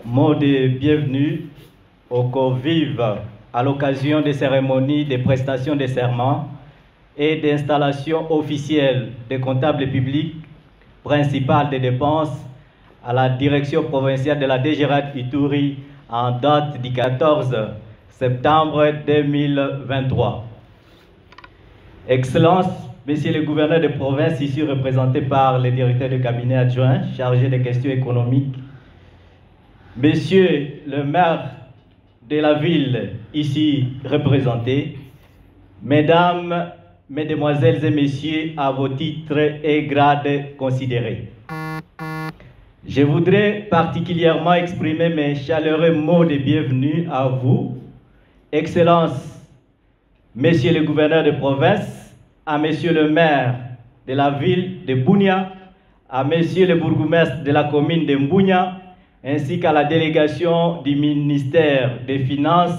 Mot de bienvenue aux convives à l'occasion des cérémonies de prestation de serment et d'installation officielle des comptables publics principal des dépenses à la direction provinciale de la DGRAD Ituri en date du 14 septembre 2023. Excellences, Messieurs les gouverneurs de province ici représentés par les directeurs de cabinet adjoints chargés des questions économiques, Monsieur le maire de la ville ici représenté, Mesdames, Mesdemoiselles et Messieurs à vos titres et grades considérés. Je voudrais particulièrement exprimer mes chaleureux mots de bienvenue à vous, Excellences, Messieurs les gouverneurs de province, à Monsieur le maire de la ville de Bunia, à Monsieur le bourgmestre de la commune de Mbunya, ainsi qu'à la délégation du ministère des Finances,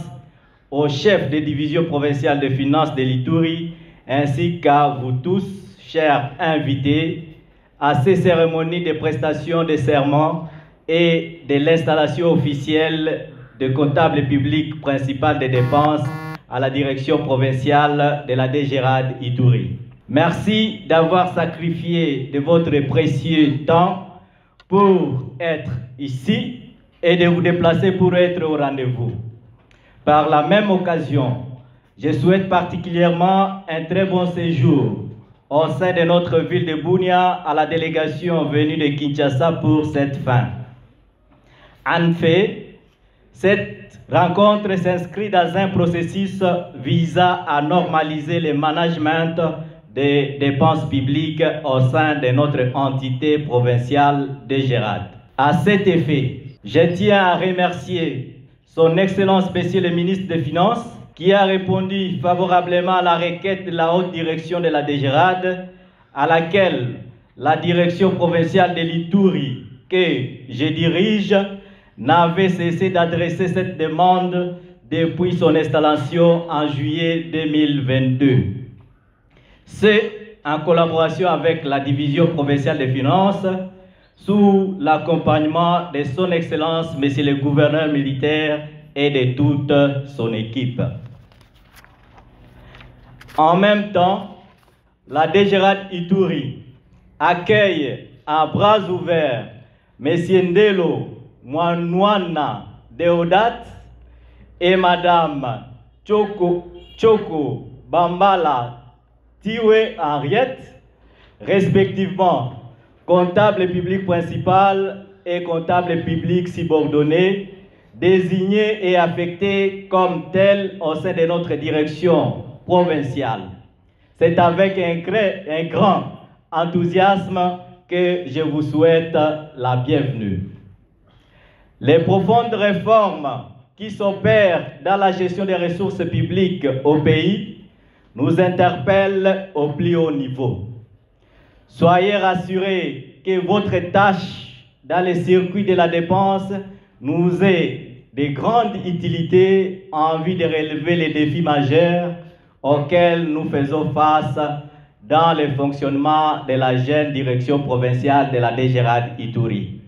au chef de division provinciale des finances de l'Ituri, ainsi qu'à vous tous, chers invités, à ces cérémonies de prestation de serment et de l'installation officielle de comptable public principal des dépenses à la direction provinciale de la DGRAD Ituri. Merci d'avoir sacrifié de votre précieux temps pour être ici et de vous déplacer pour être au rendez-vous. Par la même occasion, je souhaite particulièrement un très bon séjour au sein de notre ville de Bunia à la délégation venue de Kinshasa pour cette fin. En fait, cette rencontre s'inscrit dans un processus visant à normaliser le management des dépenses publiques au sein de notre entité provinciale DGRAD. À cet effet, je tiens à remercier Son Excellence Monsieur le ministre des Finances qui a répondu favorablement à la requête de la haute direction de la DGRAD à laquelle la direction provinciale de l'Ituri que je dirige n'avait cessé d'adresser cette demande depuis son installation en juillet 2022. C'est en collaboration avec la division provinciale des finances, sous l'accompagnement de son Excellence, Monsieur le gouverneur militaire et de toute son équipe. En même temps, la DGRAD Ituri accueille à bras ouverts Monsieur Ndelo Mwanwana Deodat et Madame Choko Bambala Tiwe Henriette, respectivement comptable public principal et comptable public subordonné, désignés et affectés comme tels au sein de notre direction provinciale. C'est avec un grand enthousiasme que je vous souhaite la bienvenue. Les profondes réformes qui s'opèrent dans la gestion des ressources publiques au pays nous interpellent au plus haut niveau. Soyez rassurés que votre tâche dans les circuits de la dépense nous est de grande utilité en vue de relever les défis majeurs auxquels nous faisons face dans le fonctionnement de la jeune direction provinciale de la DGRAD Ituri.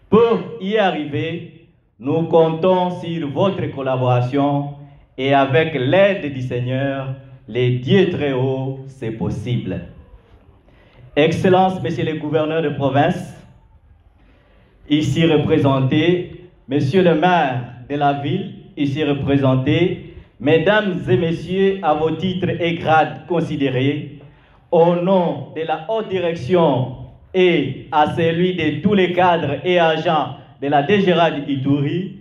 Pour y arriver, nous comptons sur votre collaboration et avec l'aide du Seigneur, les dieux très hauts, c'est possible. Excellences, Messieurs les gouverneurs de province, ici représentés, Monsieur le maire de la ville, ici représenté, Mesdames et Messieurs, à vos titres et grades considérés, au nom de la haute direction et à celui de tous les cadres et agents de la DGRAD Ituri,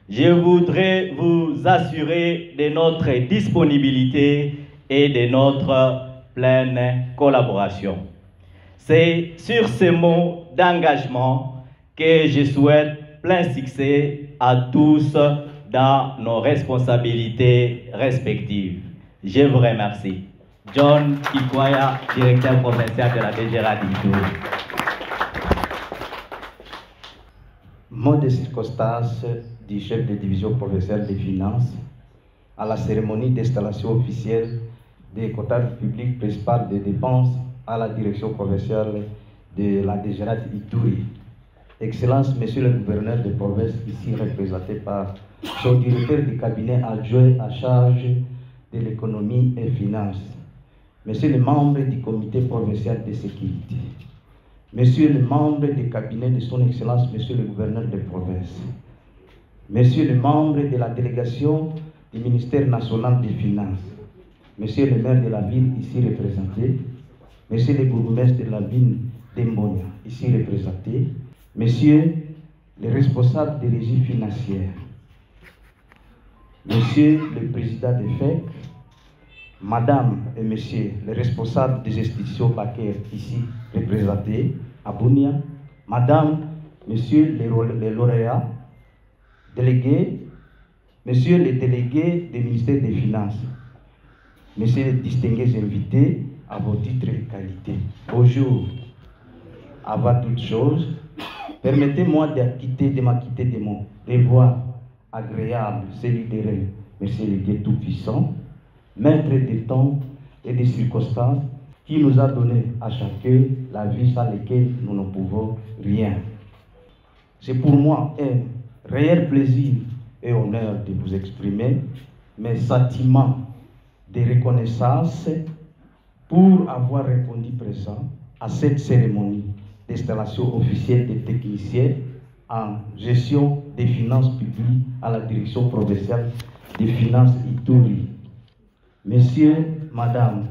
je voudrais vous assurer de notre disponibilité et de notre pleine collaboration. C'est sur ces mots d'engagement que je souhaite plein succès à tous dans nos responsabilités respectives. Je vous remercie. John Kikwaya, directeur provincial de la DGRAD Ituri. Mot de circonstance du chef de division provinciale des finances à la cérémonie d'installation officielle des comptables publics principal des dépenses à la direction provinciale de la DGRAD Ituri. Excellences, Monsieur le gouverneur de province, ici représenté par son directeur de cabinet adjoint à charge de l'économie et finances, Monsieur le membre du comité provincial de sécurité, Monsieur le membre du cabinet de son Excellence, Monsieur le gouverneur de province, Monsieur le membre de la délégation du ministère national des Finances, Monsieur le maire de la ville ici représenté, Monsieur le bourgmestre de la ville d'Embonia ici représenté, Monsieur le responsable des régies financières, Monsieur le président des FEC, Madame et Monsieur les responsables des institutions bancaires ici représentés à Bunia, Madame, Monsieur les lauréats, délégués, Monsieur les délégués du ministère des Finances, Messieurs les distingués invités à vos titres et qualités. Bonjour. Avant toute chose, permettez-moi de m'acquitter de mon devoir agréable, celui de Monsieur le Dieu Tout-Puissant, maître des temps et des circonstances, qui nous a donné à chacun la vie sans laquelle nous ne pouvons rien. C'est pour moi un réel plaisir et honneur de vous exprimer mes sentiments de reconnaissance pour avoir répondu présent à cette cérémonie d'installation officielle des techniciens en gestion des finances publiques à la direction provinciale des finances Ituri. Messieurs, Madame,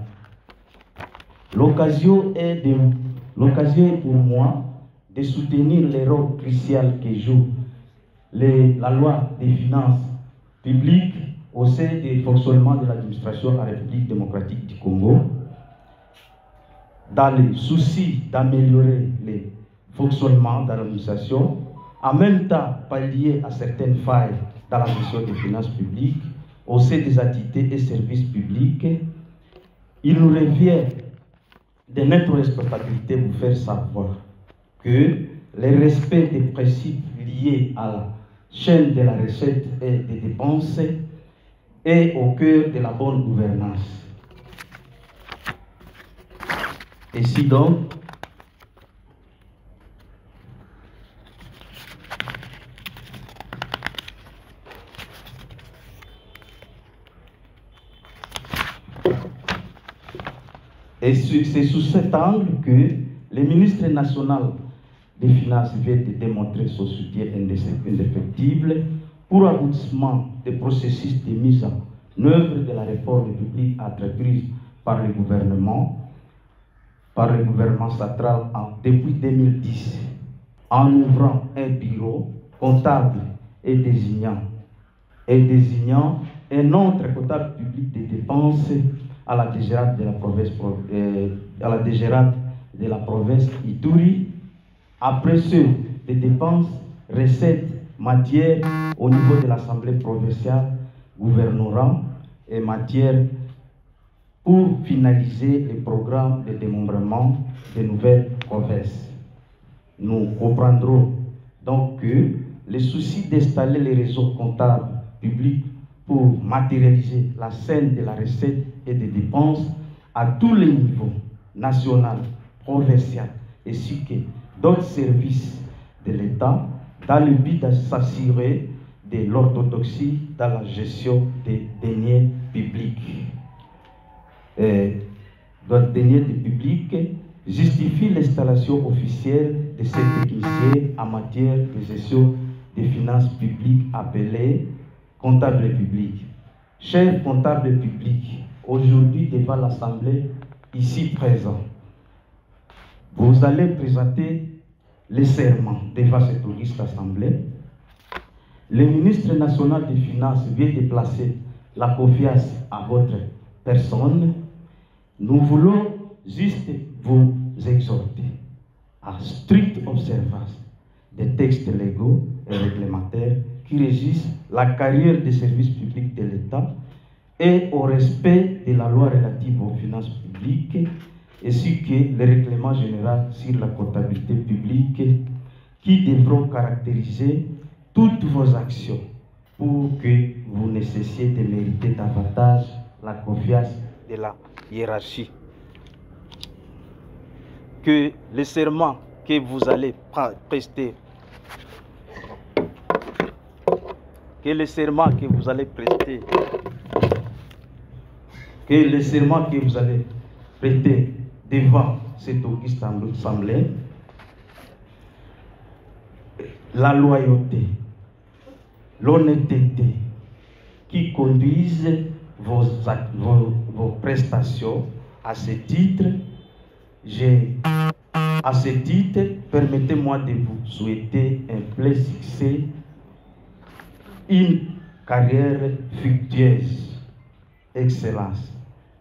l'occasion est pour moi de soutenir le rôle crucial que joue la loi des finances publiques au sein du fonctionnement de l'administration de la République démocratique du Congo, dans le souci d'améliorer le fonctionnement de l'administration, en même temps pallier à certaines failles dans la gestion des finances publiques, au sein des activités et services publics. Il nous revient de notre responsabilité de vous faire savoir que le respect des principes liés à la chaîne de la recette et des dépenses est au cœur de la bonne gouvernance. Ainsi donc, c'est sous cet angle que le ministre national des Finances vient de démontrer son soutien indéfectible pour l'aboutissement des processus de mise en œuvre de la réforme publique entreprise par le gouvernement central depuis 2010, en ouvrant un bureau comptable et désignant un autre comptable public des dépenses à la DGRAD de la province Ituri, après ceux des dépenses, recettes, matières au niveau de l'Assemblée provinciale, gouvernorat et matières pour finaliser le programme de démembrement des nouvelles provinces. Nous comprendrons donc que le souci d'installer les réseaux comptables publics pour matérialiser la scène de la recette et des dépenses à tous les niveaux, national, provincial, ainsi que d'autres services de l'État, dans le but de s'assurer de l'orthodoxie dans la gestion des deniers publics. Notre deniers publics justifie l'installation officielle de ces techniciens en matière de gestion des finances publiques appelés comptables publics. Chers comptables publics, aujourd'hui devant l'Assemblée ici présent, vous allez présenter les serments devant cette auguste Assemblée. Le ministre national des Finances vient de placer la confiance à votre personne. Nous voulons juste vous exhorter à stricte observance des textes légaux et réglementaires qui régissent la carrière des services publics de l'État et au respect de la loi relative aux finances publiques, ainsi que le règlement général sur la comptabilité publique qui devront caractériser toutes vos actions pour que vous ne cessiez de mériter davantage la confiance de la hiérarchie. Que le serment que vous allez prester que le serment que vous allez prêter, que le serment que vous allez prêter devant cette auguste assemblée, la loyauté, l'honnêteté qui conduisent vos prestations. À ce titre, permettez-moi de vous souhaiter un plein succès, une carrière fructueuse. Excellence,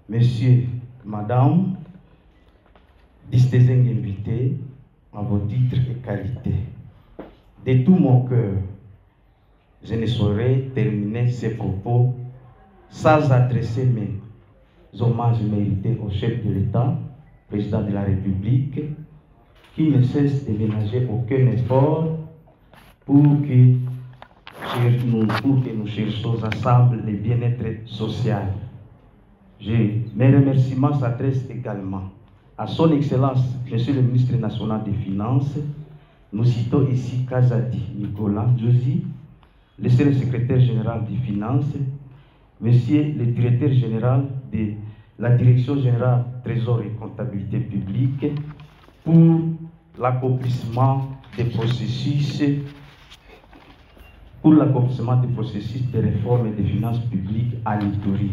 Monsieur, Madame, distingués invités à vos titres et qualités. De tout mon cœur, je ne saurais terminer ces propos sans adresser mes hommages mérités au chef de l'État, président de la République, qui ne cesse de ménager aucun effort pour que nous cherchions ensemble le bien-être social. Mes remerciements s'adressent également à son Excellence, Monsieur le ministre national des Finances. Nous citons ici Kazadi Nicolas Josi, le secrétaire général des Finances, Monsieur le directeur général de la Direction générale Trésor et comptabilité publique, pour l'accomplissement des processus de réforme et de finances publiques à l'Ituri.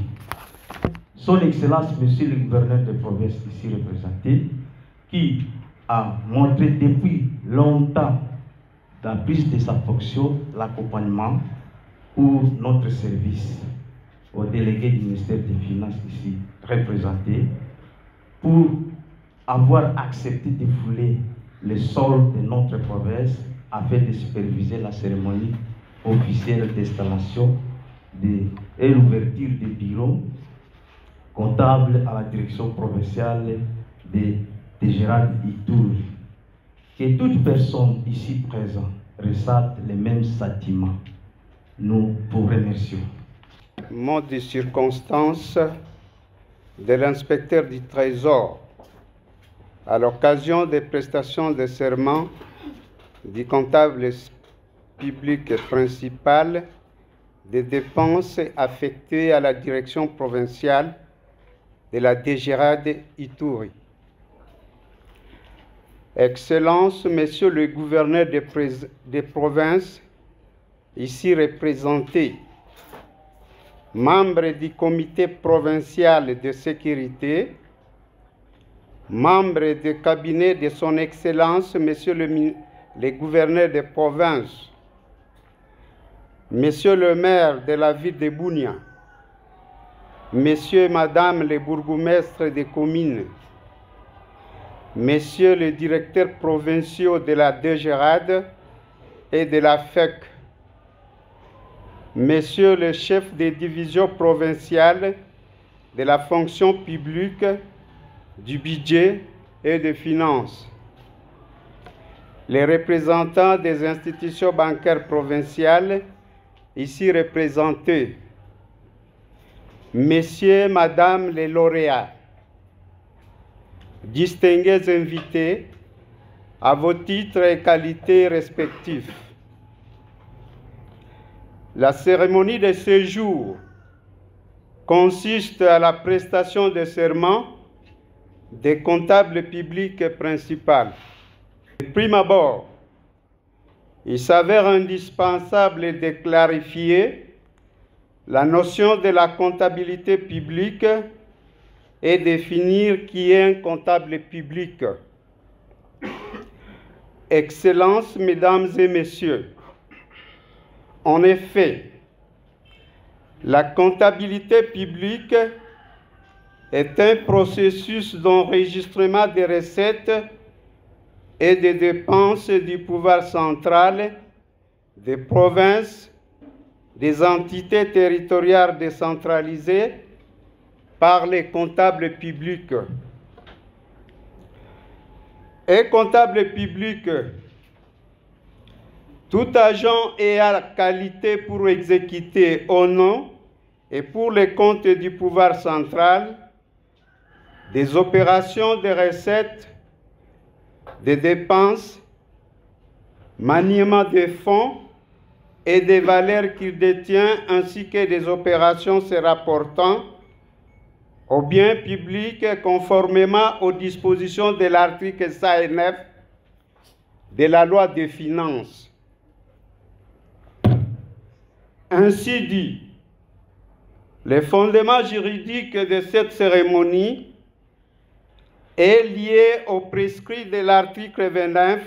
Son Excellence, Monsieur le gouverneur de province ici représenté, qui a montré depuis longtemps, dans la prise de sa fonction, l'accompagnement pour notre service, au délégué du ministère des Finances ici représenté, pour avoir accepté de fouler le sol de notre province afin de superviser la cérémonie officielle d'installation et l'ouverture des bureaux comptables à la direction provinciale de Gérard Ituri. Que toute personne ici présente ressente les mêmes sentiments. Nous vous remercions. Mot de circonstance de l'inspecteur du Trésor à l'occasion des prestations de serment du comptable public principal des dépenses affectées à la direction provinciale de la DGRAD Ituri. Excellences, Messieurs le gouverneur des provinces ici représentés, membres du comité provincial de sécurité, membres du cabinet de son Excellence, Monsieur le gouverneur des provinces, Monsieur le maire de la ville de Bunia, Messieurs et Madame les bourgmestres des communes, Messieurs les directeurs provinciaux de la DGRAD et de la FEC, Messieurs les chefs des divisions provinciales de la fonction publique, du budget et des finances, les représentants des institutions bancaires provinciales ici représentés, Messieurs, Madame les lauréats, distingués invités à vos titres et qualités respectifs. La cérémonie de séjour consiste à la prestation de serment des comptables publics principaux. De prime abord, il s'avère indispensable de clarifier la notion de la comptabilité publique et définir qui est un comptable public. Excellences, Mesdames et Messieurs, en effet, la comptabilité publique est un processus d'enregistrement des recettes et des dépenses du pouvoir central, des provinces, des entités territoriales décentralisées par les comptables publics. Un comptable public, tout agent ayant la qualité pour exécuter au nom et pour les comptes du pouvoir central des opérations de recettes, des dépenses, maniement des fonds, et des valeurs qu'il détient, ainsi que des opérations se rapportant aux biens publics conformément aux dispositions de l'article 109 de la loi des finances. Ainsi dit, le fondement juridique de cette cérémonie est lié au prescrit de l'article 29,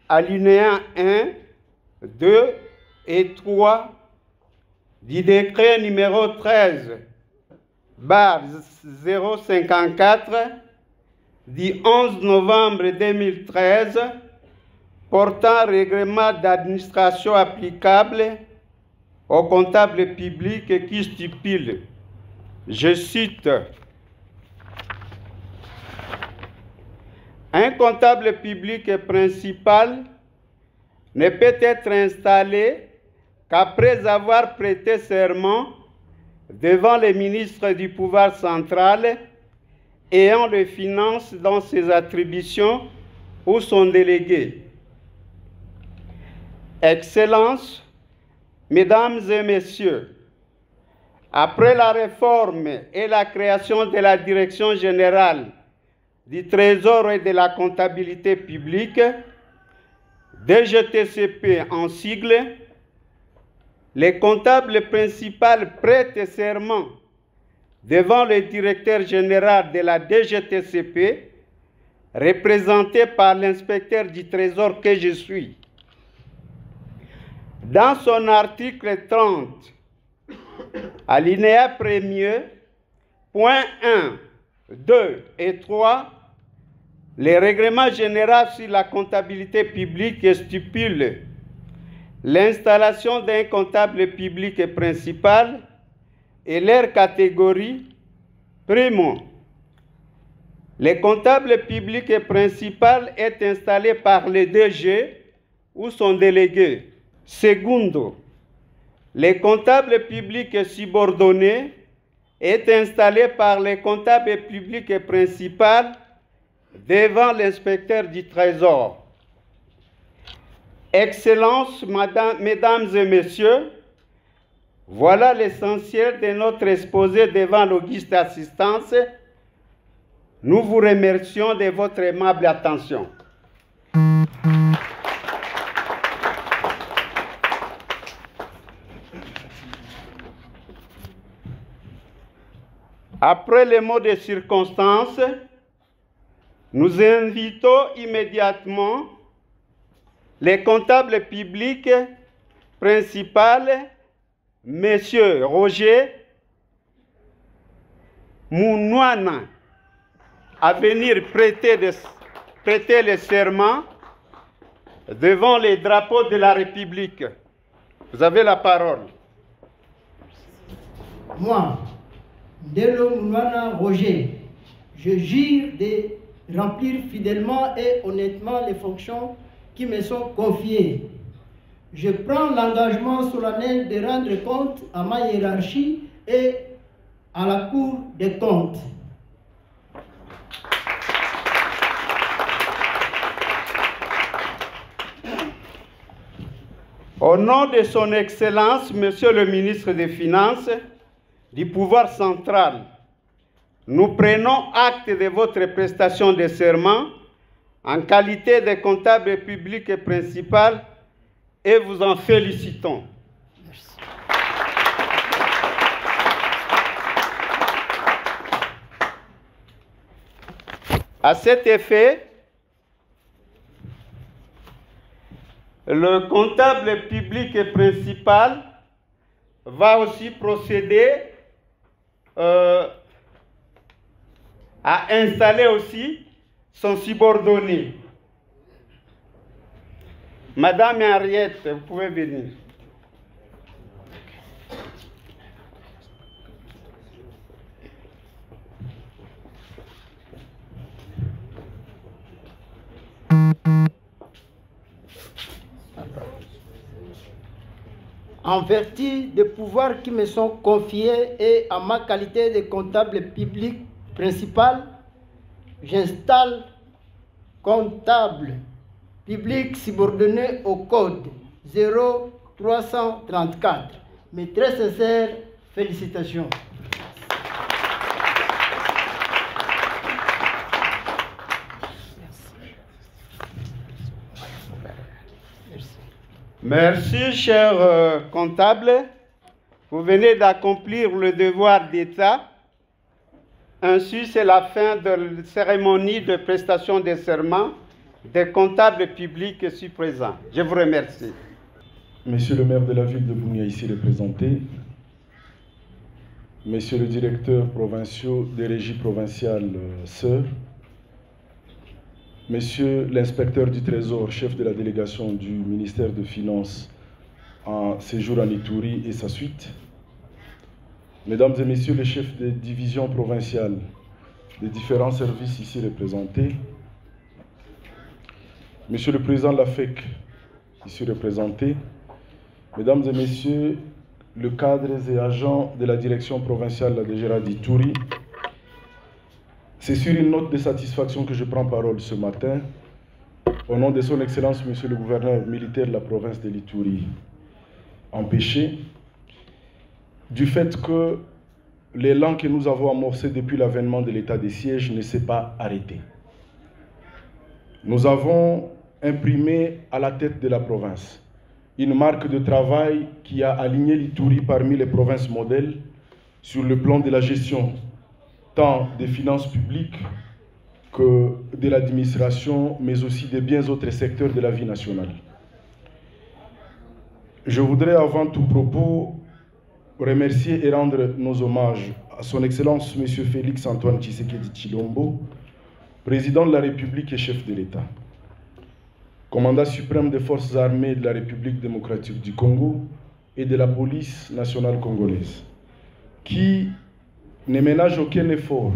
alinéa 1, 2 et 3 du décret numéro 13/054 du 11 novembre 2013 portant règlement d'administration applicable au comptable public qui stipule, je cite, un comptable public principal ne peut être installé qu'après avoir prêté serment devant les ministres du pouvoir central ayant les finances dans ses attributions ou son délégué. Excellences, Mesdames et Messieurs, après la réforme et la création de la Direction générale du Trésor et de la comptabilité publique, DGTCP en sigle, les comptables principaux prêtent serment devant le directeur général de la DGTCP, représenté par l'inspecteur du Trésor que je suis. Dans son article 30, alinéa 1er, point 1, 2 et 3, le règlement général sur la comptabilité publique stipule l'installation d'un comptable public principal et leur catégorie. Primo, le comptable public principal est installé par le DG ou son délégué. Secondo, le comptable public subordonné est installé par le comptable public principal devant l'inspecteur du Trésor. Excellences, Mesdames et Messieurs, voilà l'essentiel de notre exposé devant l'auguste assistance. Nous vous remercions de votre aimable attention. Après les mots de circonstance, nous invitons immédiatement les comptables publics principal, M. Roger Mounouana, à venir prêter le serment devant les drapeaux de la République. Vous avez la parole. Moi, Ndelo Mounouana Roger, je jure de remplir fidèlement et honnêtement les fonctions qui me sont confiées. Je prends l'engagement solennel de rendre compte à ma hiérarchie et à la Cour des comptes. Au nom de son Excellence, Monsieur le ministre des Finances, du pouvoir central, nous prenons acte de votre prestation de serment en qualité de comptable public principal et vous en félicitons. Merci. À cet effet, le comptable public principal va aussi procéder à installer aussi son subordonné. Madame Henriette, vous pouvez venir. En vertu des pouvoirs qui me sont confiés et à ma qualité de comptable public principal, j'installe comptable public subordonné au code 334. Mes très sincères félicitations. Merci, cher comptable. Vous venez d'accomplir le devoir d'État. Ainsi, c'est la fin de la cérémonie de prestation des serments des comptables publics ici présents. Je vous remercie. Monsieur le maire de la ville de Bunia ici représenté, Monsieur le directeur provincial des régies provinciales sœurs, Monsieur l'inspecteur du Trésor, chef de la délégation du ministère des Finances en séjour en Ituri et sa suite, Mesdames et Messieurs les chefs des divisions provinciales des différents services ici représentés, Monsieur le Président de la FEC ici représenté, Mesdames et Messieurs les cadres et agents de la direction provinciale de la DGRA d'Ituri, c'est sur une note de satisfaction que je prends parole ce matin, au nom de son Excellence, Monsieur le gouverneur militaire de la province de l'Ituri, empêché, du fait que l'élan que nous avons amorcé depuis l'avènement de l'état de siège ne s'est pas arrêté. Nous avons imprimé à la tête de la province une marque de travail qui a aligné l'Ituri parmi les provinces modèles sur le plan de la gestion tant des finances publiques que de l'administration, mais aussi des bien autres secteurs de la vie nationale. Je voudrais avant tout propos remercier et rendre nos hommages à son Excellence M. Félix Antoine Tshisekedi Tshilombo, président de la République et chef de l'État, commandant suprême des forces armées de la République démocratique du Congo et de la police nationale congolaise, qui ne ménage aucun effort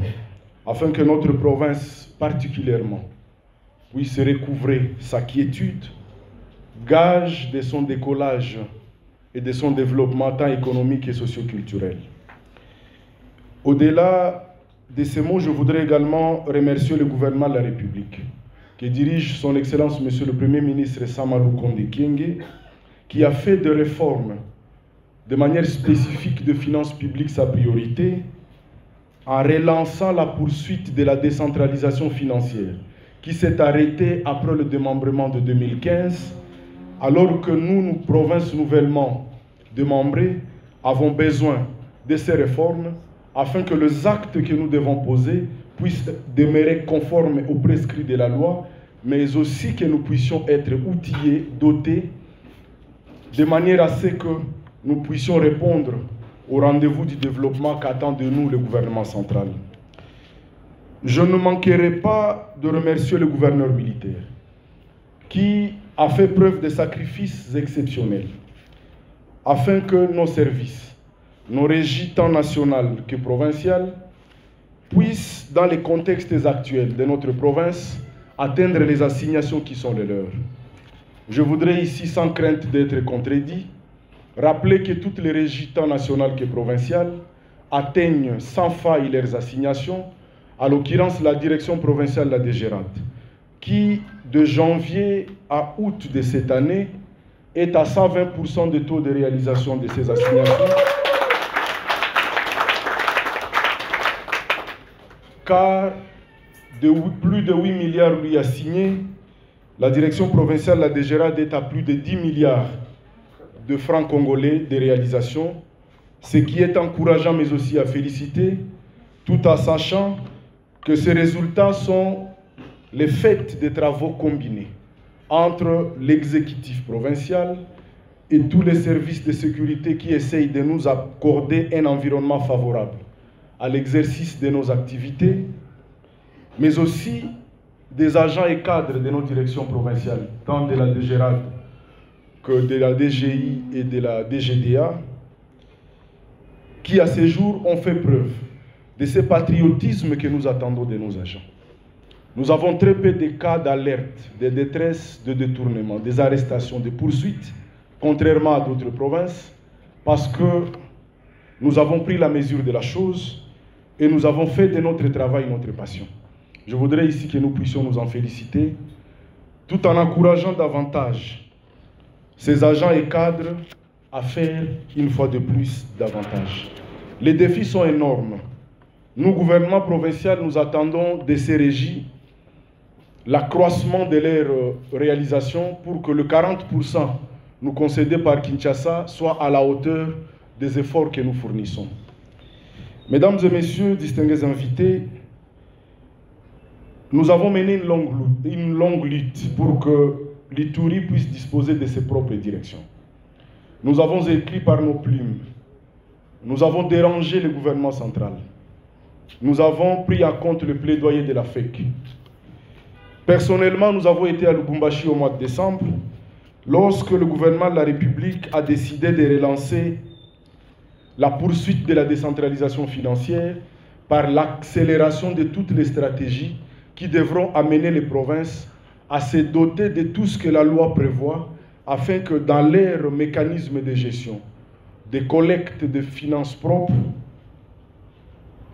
afin que notre province particulièrement puisse recouvrer sa quiétude, gage de son décollage et de son développement tant économique et socio-culturel. Au-delà de ces mots, je voudrais également remercier le gouvernement de la République, que dirige son Excellence Monsieur le Premier ministre Samalou Konde Kyenge, qui a fait de réformes de manière spécifique de finances publiques sa priorité, en relançant la poursuite de la décentralisation financière, qui s'est arrêtée après le démembrement de 2015, alors que nous, provinces nouvellement démembrées, avons besoin de ces réformes afin que les actes que nous devons poser puissent demeurer conformes aux prescrits de la loi, mais aussi que nous puissions être outillés, dotés, de manière à ce que nous puissions répondre au rendez-vous du développement qu'attend de nous le gouvernement central. Je ne manquerai pas de remercier le gouverneur militaire, qui a fait preuve de sacrifices exceptionnels, afin que nos services, nos régies tant nationales que provinciales, puissent, dans les contextes actuels de notre province, atteindre les assignations qui sont les leurs. Je voudrais ici, sans crainte d'être contredit, rappeler que toutes les régies tant nationales que provinciales atteignent sans faille leurs assignations, à l'occurrence la direction provinciale de la DGRAD, qui, de janvier à août de cette année, est à 120% de taux de réalisation de ces assignations, car plus de 8 milliards lui assignés, la direction provinciale de la DGRAD est à plus de 10 milliards de francs congolais de réalisation, ce qui est encourageant mais aussi à féliciter, tout en sachant que ces résultats sont les faits des travaux combinés entre l'exécutif provincial et tous les services de sécurité qui essayent de nous accorder un environnement favorable à l'exercice de nos activités, mais aussi des agents et cadres de nos directions provinciales, tant de la DGRAD que de la DGI et de la DGDA, qui à ce jour ont fait preuve de ce patriotisme que nous attendons de nos agents. Nous avons très peu de cas d'alerte, de détresse, de détournement, des arrestations, des poursuites, contrairement à d'autres provinces, parce que nous avons pris la mesure de la chose et nous avons fait de notre travail notre passion. Je voudrais ici que nous puissions nous en féliciter, tout en encourageant davantage ses agents et cadres à faire une fois de plus davantage. Les défis sont énormes. Nous, gouvernement provincial, nous attendons de ces régies l'accroissement de leurs réalisations pour que le 40% nous concédé par Kinshasa soit à la hauteur des efforts que nous fournissons. Mesdames et messieurs, distingués invités, nous avons mené une longue lutte pour que l'Ituri puisse disposer de ses propres directions. Nous avons écrit par nos plumes, nous avons dérangé le gouvernement central, nous avons pris en compte le plaidoyer de la FEC. Personnellement, nous avons été à Lubumbashi au mois de décembre, lorsque le gouvernement de la République a décidé de relancer la poursuite de la décentralisation financière par l'accélération de toutes les stratégies qui devront amener les provinces à se doter de tout ce que la loi prévoit afin que dans leur mécanisme de gestion, de collecte de finances propres,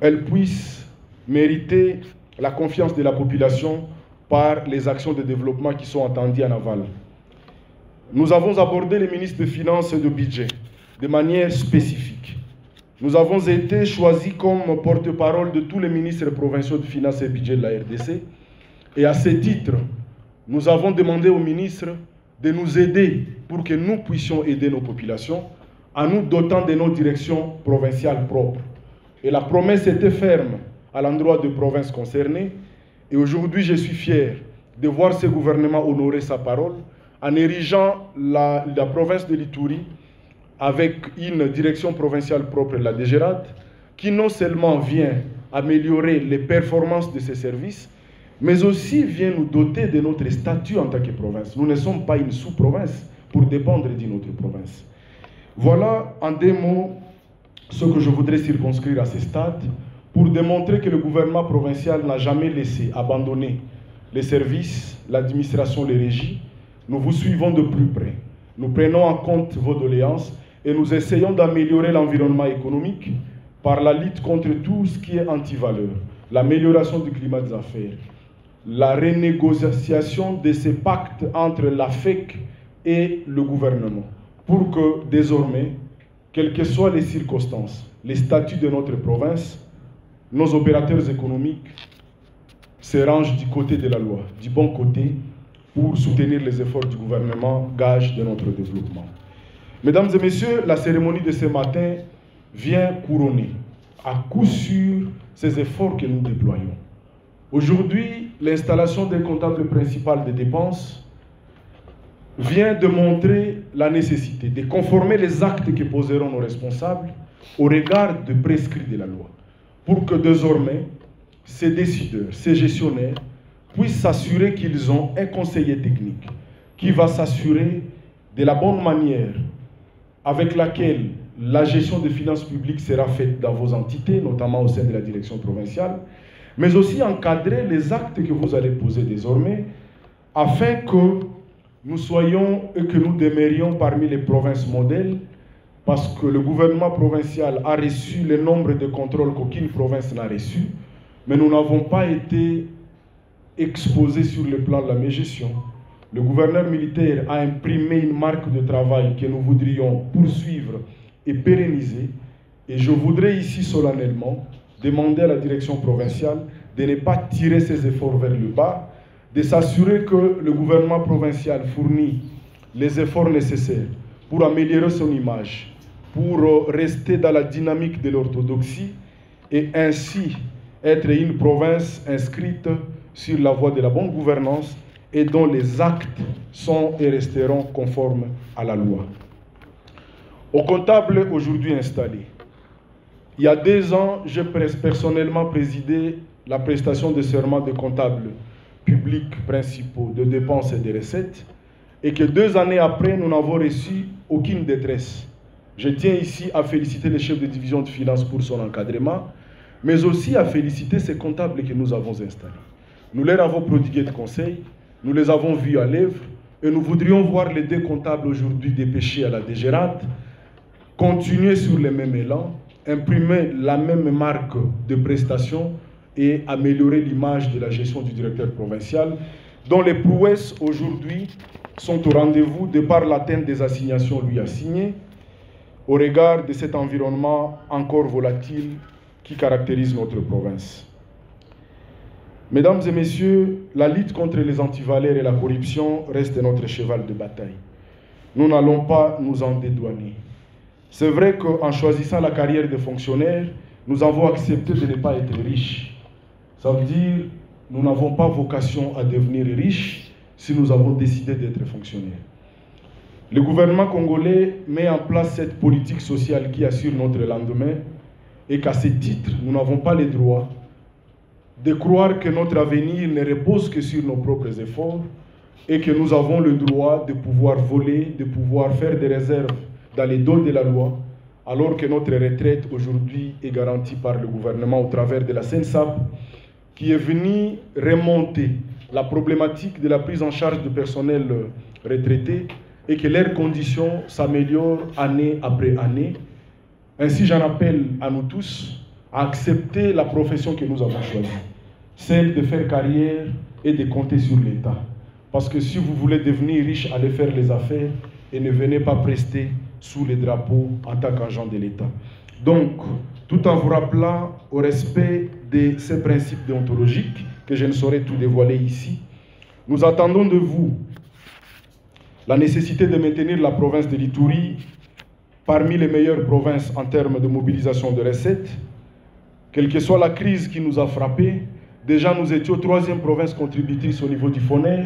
elles puissent mériter la confiance de la population par les actions de développement qui sont attendues en aval. Nous avons abordé les ministres des Finances et de Budget de manière spécifique. Nous avons été choisis comme porte-parole de tous les ministres provinciaux de Finances et Budget de la RDC. Et à ce titre, nous avons demandé aux ministres de nous aider pour que nous puissions aider nos populations en nous dotant de nos directions provinciales propres. Et la promesse était ferme à l'endroit des provinces concernées. Et aujourd'hui, je suis fier de voir ce gouvernement honorer sa parole en érigeant la province de l'Ituri avec une direction provinciale propre, la DGRAD, qui non seulement vient améliorer les performances de ces services, mais aussi vient nous doter de notre statut en tant que province. Nous ne sommes pas une sous-province pour dépendre d'une autre province. Voilà en deux mots ce que je voudrais circonscrire à ce stade pour démontrer que le gouvernement provincial n'a jamais laissé abandonner les services, l'administration, les régies. Nous vous suivons de plus près. Nous prenons en compte vos doléances et nous essayons d'améliorer l'environnement économique par la lutte contre tout ce qui est anti-valeur, l'amélioration du climat des affaires, la renégociation de ces pactes entre la FEC et le gouvernement, pour que désormais, quelles que soient les circonstances, les statuts de notre province, nos opérateurs économiques se rangent du côté de la loi, du bon côté, pour soutenir les efforts du gouvernement, gage de notre développement. Mesdames et messieurs, la cérémonie de ce matin vient couronner à coup sûr ces efforts que nous déployons. Aujourd'hui, l'installation d'un comptable principal des dépenses vient de montrer la nécessité de conformer les actes que poseront nos responsables au regard de prescrits de la loi, pour que désormais, ces décideurs, ces gestionnaires, puissent s'assurer qu'ils ont un conseiller technique qui va s'assurer de la bonne manière avec laquelle la gestion des finances publiques sera faite dans vos entités, notamment au sein de la direction provinciale, mais aussi encadrer les actes que vous allez poser désormais, afin que nous soyons et que nous demeurions parmi les provinces modèles, parce que le gouvernement provincial a reçu le nombre de contrôles qu'aucune province n'a reçu, mais nous n'avons pas été exposés sur le plan de la mégestion. Le gouverneur militaire a imprimé une marque de travail que nous voudrions poursuivre et pérenniser, et je voudrais ici solennellement demander à la direction provinciale de ne pas tirer ses efforts vers le bas, de s'assurer que le gouvernement provincial fournit les efforts nécessaires pour améliorer son image, pour rester dans la dynamique de l'orthodoxie et ainsi être une province inscrite sur la voie de la bonne gouvernance et dont les actes sont et resteront conformes à la loi. Au comptable aujourd'hui installé, il y a 2 ans, j'ai personnellement présidé la prestation de serment des comptables publics principaux de dépenses et de recettes, et que 2 années après, nous n'avons reçu aucune détresse. Je tiens ici à féliciter le chef de division de finances pour son encadrement, mais aussi à féliciter ces comptables que nous avons installés. Nous leur avons prodigué de conseils, nous les avons vus à l'œuvre, et nous voudrions voir les 2 comptables aujourd'hui dépêchés à la DGRAD, continuer sur le même élan, imprimer la même marque de prestation et améliorer l'image de la gestion du directeur provincial, dont les prouesses aujourd'hui sont au rendez-vous de par l'atteinte des assignations lui assignées, au regard de cet environnement encore volatile qui caractérise notre province. Mesdames et messieurs, la lutte contre les antivaleurs et la corruption reste notre cheval de bataille. Nous n'allons pas nous en dédouaner. C'est vrai qu'en choisissant la carrière de fonctionnaire, nous avons accepté de ne pas être riches. Ça veut dire que nous n'avons pas vocation à devenir riches si nous avons décidé d'être fonctionnaires. Le gouvernement congolais met en place cette politique sociale qui assure notre lendemain et qu'à ce titre, nous n'avons pas le droit de croire que notre avenir ne repose que sur nos propres efforts et que nous avons le droit de pouvoir voler, de pouvoir faire des réserves dans les dos de la loi, alors que notre retraite aujourd'hui est garantie par le gouvernement au travers de la SENSAP, qui est venue remonter la problématique de la prise en charge du personnel retraité et que leurs conditions s'améliorent année après année. Ainsi, j'en appelle à nous tous à accepter la profession que nous avons choisie, celle de faire carrière et de compter sur l'État. Parce que si vous voulez devenir riche, allez faire les affaires et ne venez pas prester sous les drapeaux en tant qu'agent de l'État. Donc, tout en vous rappelant au respect de ces principes déontologiques, que je ne saurais tout dévoiler ici, nous attendons de vous la nécessité de maintenir la province de l'Ituri parmi les meilleures provinces en termes de mobilisation de recettes. Quelle que soit la crise qui nous a frappés, déjà nous étions 3e province contributrice au niveau du FONER,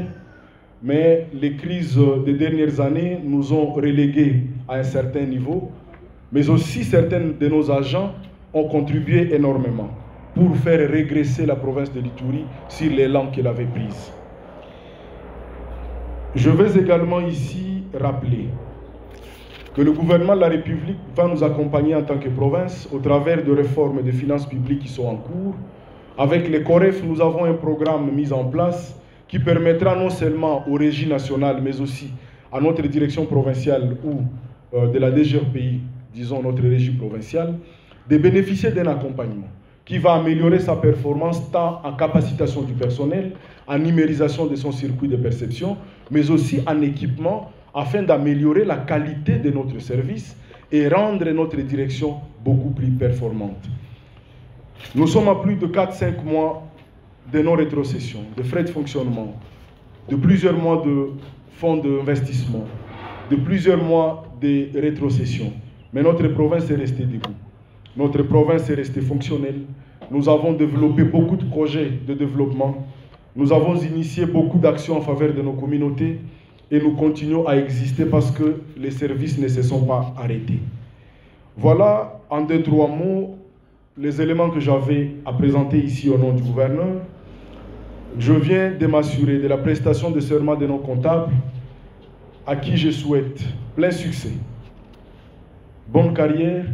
mais les crises des dernières années nous ont relégués à un certain niveau, mais aussi certains de nos agents ont contribué énormément pour faire régresser la province de l'Ituri sur l'élan qu'elle avait pris. Je vais également ici rappeler que le gouvernement de la République va nous accompagner en tant que province au travers de réformes des finances publiques qui sont en cours. Avec les COREF, nous avons un programme mis en place qui permettra non seulement aux régies nationales, mais aussi à notre direction provinciale ou de la DGRPI, disons notre régie provinciale, de bénéficier d'un accompagnement qui va améliorer sa performance tant en capacitation du personnel, en numérisation de son circuit de perception, mais aussi en équipement afin d'améliorer la qualité de notre service et rendre notre direction beaucoup plus performante. Nous sommes à plus de 4-5 mois de non-rétrocession, de frais de fonctionnement, de plusieurs mois de fonds d'investissement, de plusieurs mois de rétrocession. Mais notre province est restée debout. Notre province est restée fonctionnelle. Nous avons développé beaucoup de projets de développement. Nous avons initié beaucoup d'actions en faveur de nos communautés et nous continuons à exister parce que les services ne se sont pas arrêtés. Voilà, en 2-3 mots, les éléments que j'avais à présenter ici au nom du gouverneur. Je viens de m'assurer de la prestation de serment de nos comptables, à qui je souhaite plein succès, bonne carrière,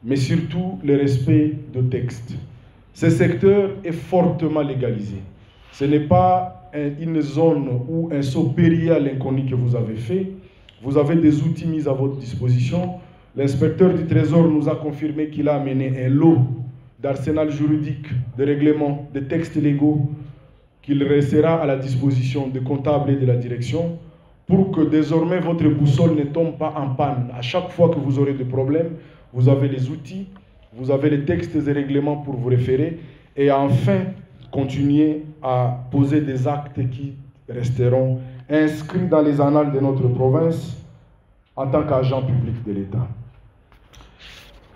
mais surtout le respect de textes. Ce secteur est fortement légalisé. Ce n'est pas une zone ou un saut périlleux à l'inconnu que vous avez fait. Vous avez des outils mis à votre disposition. L'inspecteur du Trésor nous a confirmé qu'il a amené un lot d'arsenal juridique, de règlements, de textes légaux qu'il restera à la disposition des comptables et de la direction pour que désormais votre boussole ne tombe pas en panne. À chaque fois que vous aurez des problèmes, vous avez les outils, vous avez les textes et règlements pour vous référer et enfin continuer à poser des actes qui resteront inscrits dans les annales de notre province en tant qu'agent public de l'État.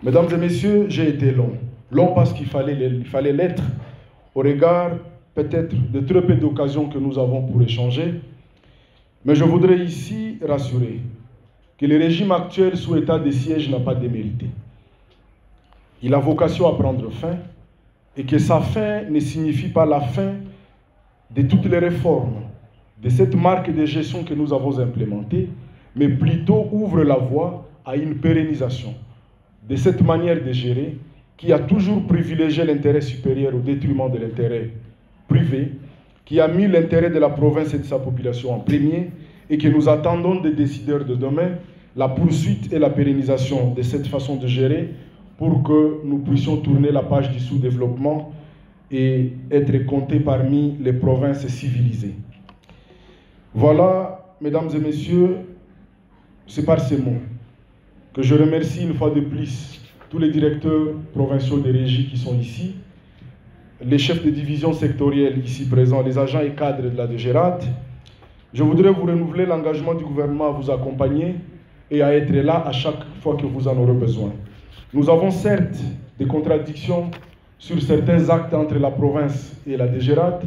Mesdames et messieurs, j'ai été long. Long parce qu'il fallait l'être au regard peut-être de très peu d'occasions que nous avons pour échanger. Mais je voudrais ici rassurer que le régime actuel sous état de siège n'a pas démérité. Il a vocation à prendre fin et que sa fin ne signifie pas la fin de toutes les réformes, de cette marque de gestion que nous avons implémentée, mais plutôt ouvre la voie à une pérennisation de cette manière de gérer qui a toujours privilégié l'intérêt supérieur au détriment de l'intérêt privé, qui a mis l'intérêt de la province et de sa population en premier et que nous attendons des décideurs de demain la poursuite et la pérennisation de cette façon de gérer pour que nous puissions tourner la page du sous-développement et être comptés parmi les provinces civilisées. Voilà mesdames et messieurs, c'est par ces mots que je remercie une fois de plus tous les directeurs provinciaux des régies qui sont ici, les chefs de division sectorielles ici présents, les agents et cadres de la DGRAD. Je voudrais vous renouveler l'engagement du gouvernement à vous accompagner et à être là à chaque fois que vous en aurez besoin. Nous avons certes des contradictions sur certains actes entre la province et la DGRAD.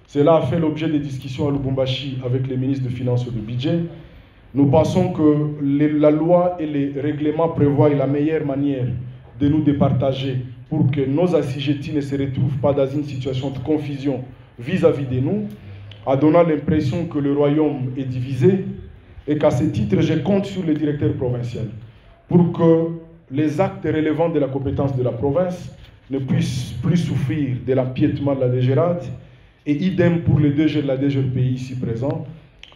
Cela a fait l'objet des discussions à Lubumbashi avec les ministres de Finances et de Budget. Nous pensons que la loi et les règlements prévoient la meilleure manière de nous départager pour que nos assujettis ne se retrouvent pas dans une situation de confusion vis-à-vis de nous, en donnant l'impression que le royaume est divisé et qu'à ce titre, je compte sur le directeur provincial pour que les actes relevant de la compétence de la province ne puissent plus souffrir de l'empiètement de la DGRAD et idem pour les DG de la DGRPI ici présents.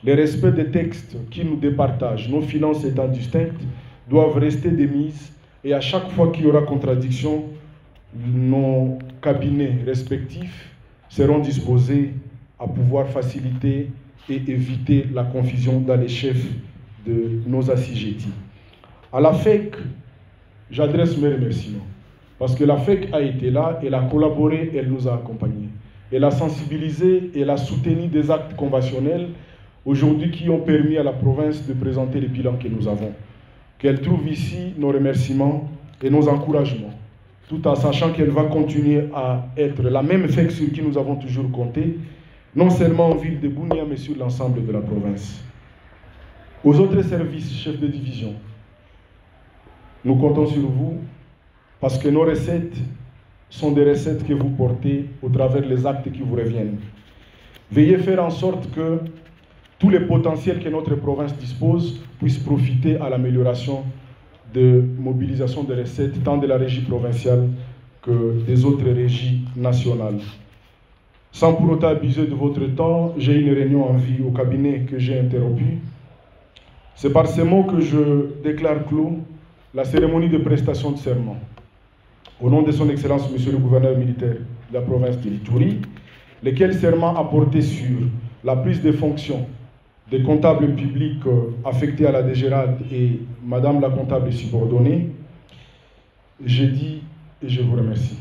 Le respect des textes qui nous départagent, nos finances étant distinctes, doivent rester des mises et à chaque fois qu'il y aura contradiction, nos cabinets respectifs seront disposés à pouvoir faciliter et éviter la confusion dans les chefs de nos assujettis. À la FEC, j'adresse mes remerciements parce que la FEC a été là, elle a collaboré, elle nous a accompagnés. Elle a sensibilisé, elle a soutenu des actes conventionnels aujourd'hui qui ont permis à la province de présenter les bilans que nous avons. Qu'elle trouve ici nos remerciements et nos encouragements, tout en sachant qu'elle va continuer à être la même FEC sur qui nous avons toujours compté, non seulement en ville de Bunia, mais sur l'ensemble de la province. Aux autres services, chefs de division, nous comptons sur vous parce que nos recettes sont des recettes que vous portez au travers des actes qui vous reviennent. Veillez faire en sorte que tous les potentiels que notre province dispose puissent profiter à l'amélioration de mobilisation des recettes, tant de la régie provinciale que des autres régies nationales. Sans pour autant abuser de votre temps, j'ai une réunion en vue au cabinet que j'ai interrompue. C'est par ces mots que je déclare clos la cérémonie de prestation de serment. Au nom de son Excellence, Monsieur le gouverneur militaire de la province de l'Ituri, lequel serment a porté sur la prise de fonction des comptables publics affectés à la DGRAD et Madame la comptable subordonnée, je dis et je vous remercie.